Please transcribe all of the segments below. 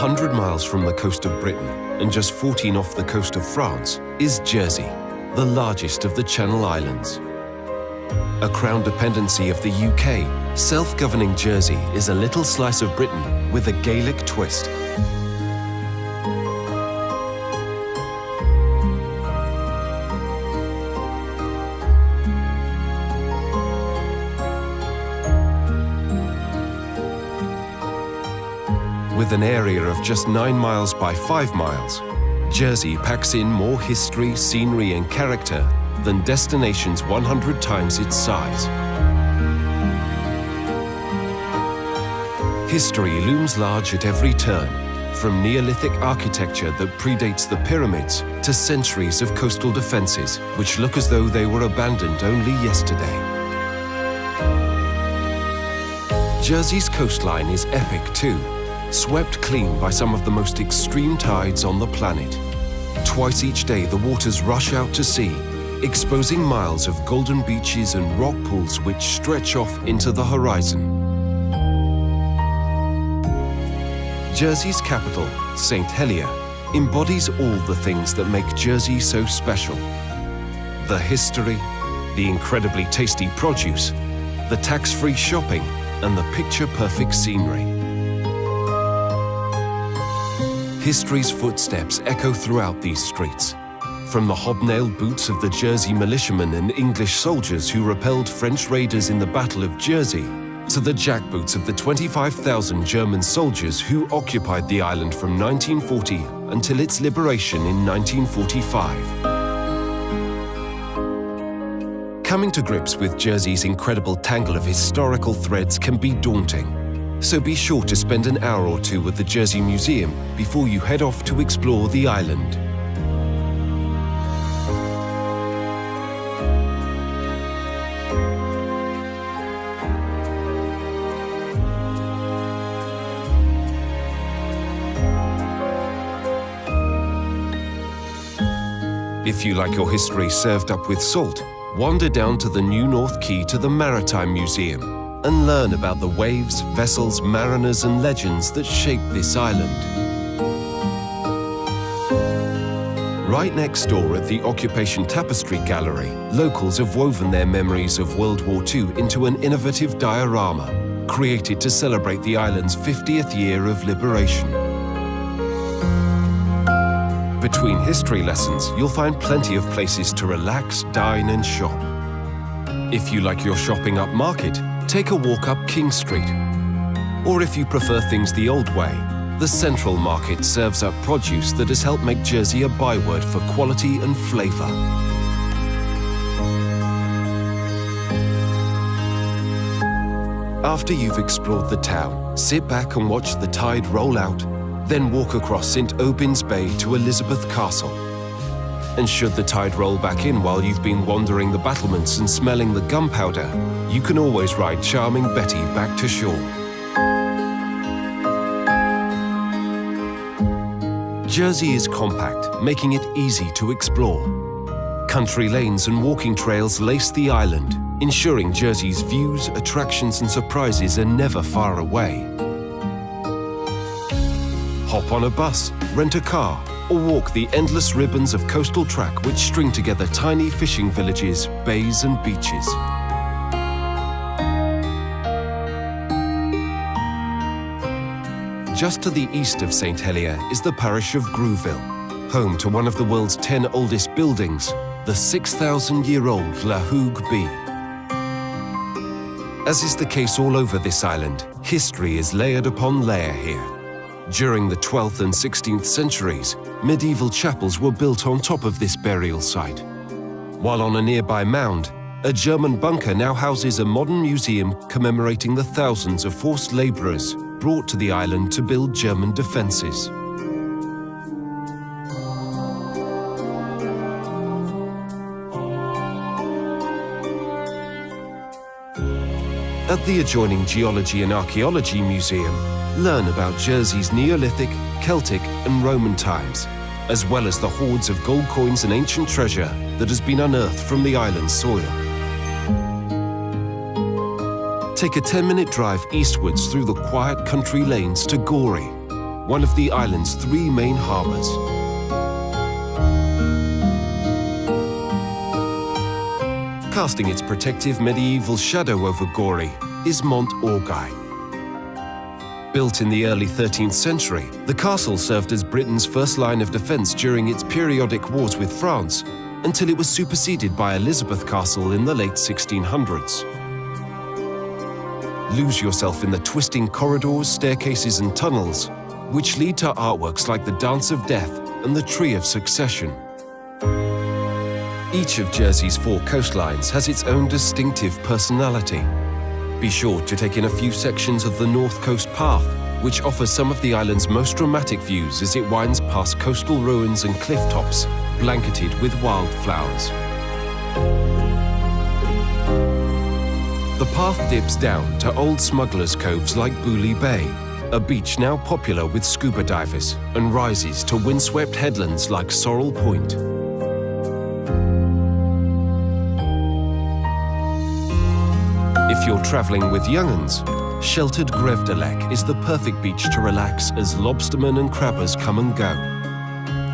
100 miles from the coast of Britain and just 14 off the coast of France is Jersey, the largest of the Channel Islands. A crown dependency of the UK, self-governing Jersey is a little slice of Britain with a Gaelic twist. With an area of just 9 miles by 5 miles, Jersey packs in more history, scenery and character than destinations 100 times its size. History looms large at every turn, from Neolithic architecture that predates the pyramids to centuries of coastal defences which look as though they were abandoned only yesterday. Jersey's coastline is epic too, swept clean by some of the most extreme tides on the planet. Twice each day the waters rush out to sea, exposing miles of golden beaches and rock pools which stretch off into the horizon. Jersey's capital, St. Helier, embodies all the things that make Jersey so special. The history, the incredibly tasty produce, the tax-free shopping, and the picture-perfect scenery. History's footsteps echo throughout these streets, from the hobnailed boots of the Jersey militiamen and English soldiers who repelled French raiders in the Battle of Jersey, to the jackboots of the 25,000 German soldiers who occupied the island from 1940 until its liberation in 1945. Coming to grips with Jersey's incredible tangle of historical threads can be daunting. So be sure to spend an hour or two at the Jersey Museum before you head off to explore the island. If you like your history served up with salt, wander down to the New North Quay to the Maritime Museum and learn about the waves, vessels, mariners and legends that shape this island. Right next door at the Occupation Tapestry Gallery, locals have woven their memories of World War II into an innovative diorama, created to celebrate the island's 50th year of liberation. Between history lessons, you'll find plenty of places to relax, dine and shop. If you like your shopping upmarket, take a walk up King Street. Or if you prefer things the old way, the Central Market serves up produce that has helped make Jersey a byword for quality and flavour. After you've explored the town, sit back and watch the tide roll out, then walk across St. Aubyn's Bay to Elizabeth Castle. And should the tide roll back in while you've been wandering the battlements and smelling the gunpowder, you can always ride Charming Betty back to shore. Jersey is compact, making it easy to explore. Country lanes and walking trails lace the island, ensuring Jersey's views, attractions and surprises are never far away. Hop on a bus, rent a car, or walk the endless ribbons of coastal track which string together tiny fishing villages, bays and beaches. Just to the east of St. Helier is the parish of Grouville, home to one of the world's 10 oldest buildings, the 6,000-year-old La Hougue Bee. As is the case all over this island, history is layered upon layer here. During the 12th and 16th centuries, medieval chapels were built on top of this burial site. While on a nearby mound, a German bunker now houses a modern museum commemorating the thousands of forced labourers brought to the island to build German defences. At the adjoining Geology and Archaeology Museum, learn about Jersey's Neolithic, Celtic and Roman times, as well as the hoards of gold coins and ancient treasure that has been unearthed from the island's soil. Take a 10-minute drive eastwards through the quiet country lanes to Gorey, one of the island's three main harbours. Casting its protective medieval shadow over Gorey is Mont Orgueil. Built in the early 13th century, the castle served as Britain's first line of defence during its periodic wars with France, until it was superseded by Elizabeth Castle in the late 1600s. Lose yourself in the twisting corridors, staircases and tunnels, which lead to artworks like the Dance of Death and the Tree of Succession. Each of Jersey's four coastlines has its own distinctive personality. Be sure to take in a few sections of the North Coast Path, which offers some of the island's most dramatic views as it winds past coastal ruins and cliff tops, blanketed with wildflowers. The path dips down to old smugglers' coves like Booley Bay, a beach now popular with scuba divers, and rises to windswept headlands like Sorrel Point. If you're travelling with young'uns, sheltered Greve de Lec is the perfect beach to relax as lobstermen and crabbers come and go.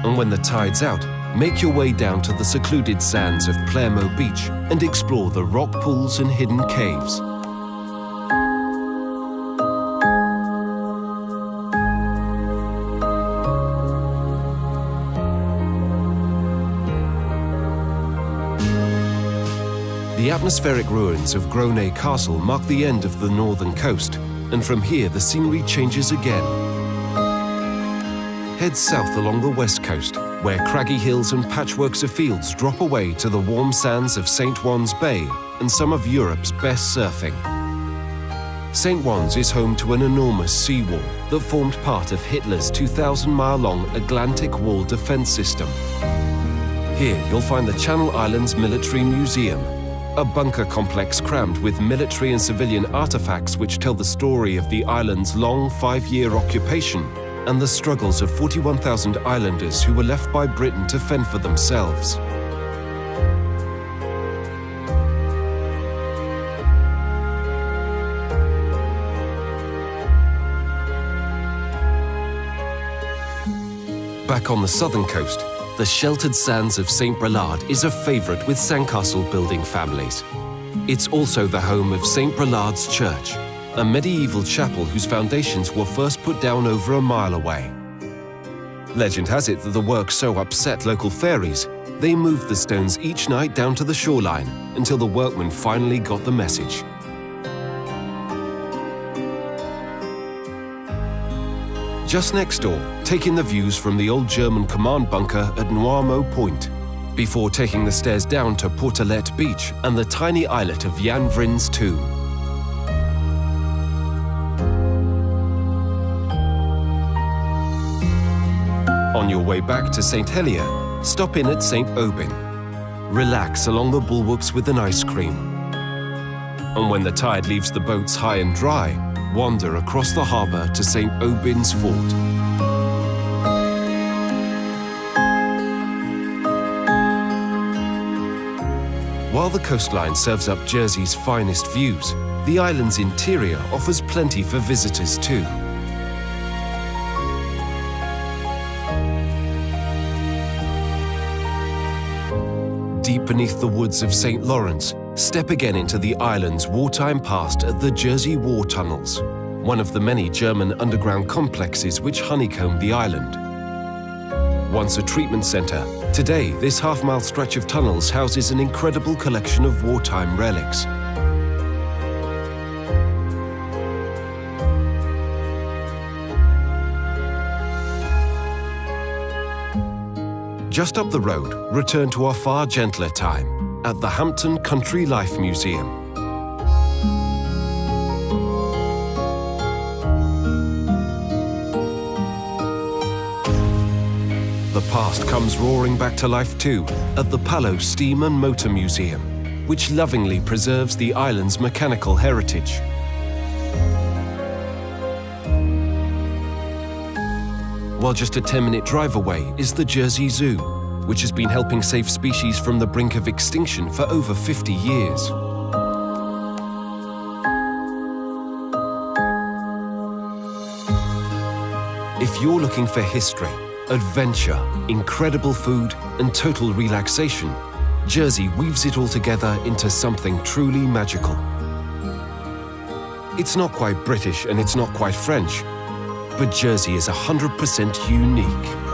And when the tide's out, make your way down to the secluded sands of Plermo Beach and explore the rock pools and hidden caves. The atmospheric ruins of Gronay Castle mark the end of the northern coast, and from here the scenery changes again. Head south along the west coast, where craggy hills and patchworks of fields drop away to the warm sands of St. Juan's Bay and some of Europe's best surfing. St. Juan's is home to an enormous seawall that formed part of Hitler's 2,000-mile-long Atlantic Wall defense system. Here you'll find the Channel Islands Military Museum, a bunker complex crammed with military and civilian artifacts which tell the story of the island's long 5-year occupation and the struggles of 41,000 islanders who were left by Britain to fend for themselves. Back on the southern coast, the sheltered sands of St. Brelade is a favourite with sandcastle building families. It's also the home of St. Brelade's Church, a medieval chapel whose foundations were first put down over a mile away. Legend has it that the work so upset local fairies, they moved the stones each night down to the shoreline until the workmen finally got the message. Just next door, take in the views from the old German command bunker at Noirmont Point, before taking the stairs down to Portelette Beach and the tiny islet of Jan Vrin's tomb. On your way back to St. Helier, stop in at St. Aubin. Relax along the bulwarks with an ice cream. And when the tide leaves the boats high and dry, wander across the harbour to St. Aubin's Fort. While the coastline serves up Jersey's finest views, the island's interior offers plenty for visitors too. Deep beneath the woods of St. Lawrence, step again into the island's wartime past at the Jersey War Tunnels, one of the many German underground complexes which honeycomb the island. Once a treatment centre, today this half-mile stretch of tunnels houses an incredible collection of wartime relics. Just up the road, return to our far gentler time at the Hampton Country Life Museum. The past comes roaring back to life too at the Palos Steam and Motor Museum, which lovingly preserves the island's mechanical heritage. While just a 10-minute drive away is the Jersey Zoo, which has been helping save species from the brink of extinction for over 50 years. If you're looking for history, adventure, incredible food, and total relaxation, Jersey weaves it all together into something truly magical. It's not quite British and it's not quite French, but Jersey is 100% unique.